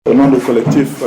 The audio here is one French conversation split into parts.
Au nom du collectif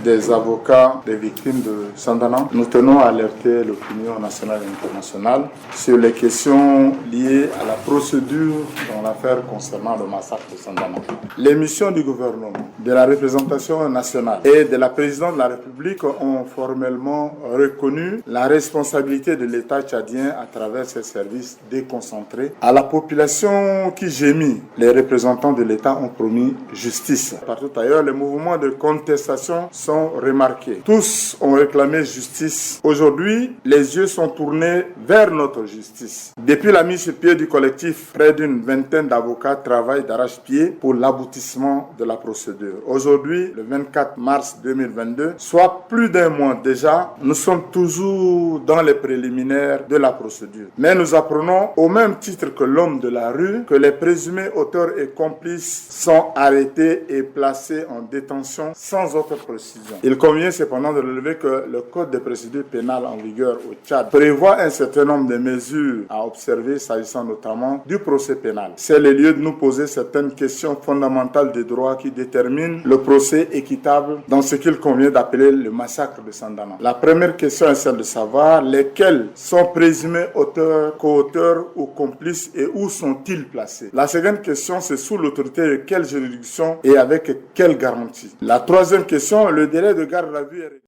des avocats des victimes de Sandana, nous tenons à alerter l'opinion nationale et internationale sur les questions liées à la procédure dans l'affaire concernant le massacre de Sandana. Les missions du gouvernement, de la représentation nationale et de la présidente de la République ont formellement reconnu la responsabilité de l'État tchadien à travers ses services déconcentrés. À la population qui gémit, les représentants de l'État ont promis justice. Partout ailleurs, les mouvements de contestation sont remarqués. Tous ont réclamé justice. Aujourd'hui, les yeux sont tournés vers notre justice. Depuis la mise sur pied du collectif, près d'une vingtaine d'avocats travaillent d'arrache-pied pour l'aboutissement de la procédure. Aujourd'hui, le 24 mars 2022, soit plus d'un mois déjà, nous sommes toujours dans les préliminaires de la procédure. Mais nous apprenons, au même titre que l'homme de la rue, que les présumés auteurs et complices sont arrêtés et placés en détention sans autre précision. Il convient cependant de relever que le Code de procédure pénale en vigueur au Tchad prévoit un certain nombre de mesures à observer s'agissant notamment du procès pénal. C'est le lieu de nous poser certaines questions fondamentales des droits qui déterminent le procès équitable dans ce qu'il convient d'appeler le massacre de Sandana. La première question est celle de savoir lesquels sont présumés auteurs, co-auteurs ou complices et où sont-ils placés. La seconde question, c'est sous l'autorité de quelle juridiction et avec quelle garantie. La troisième question, le délai de garde à vue est...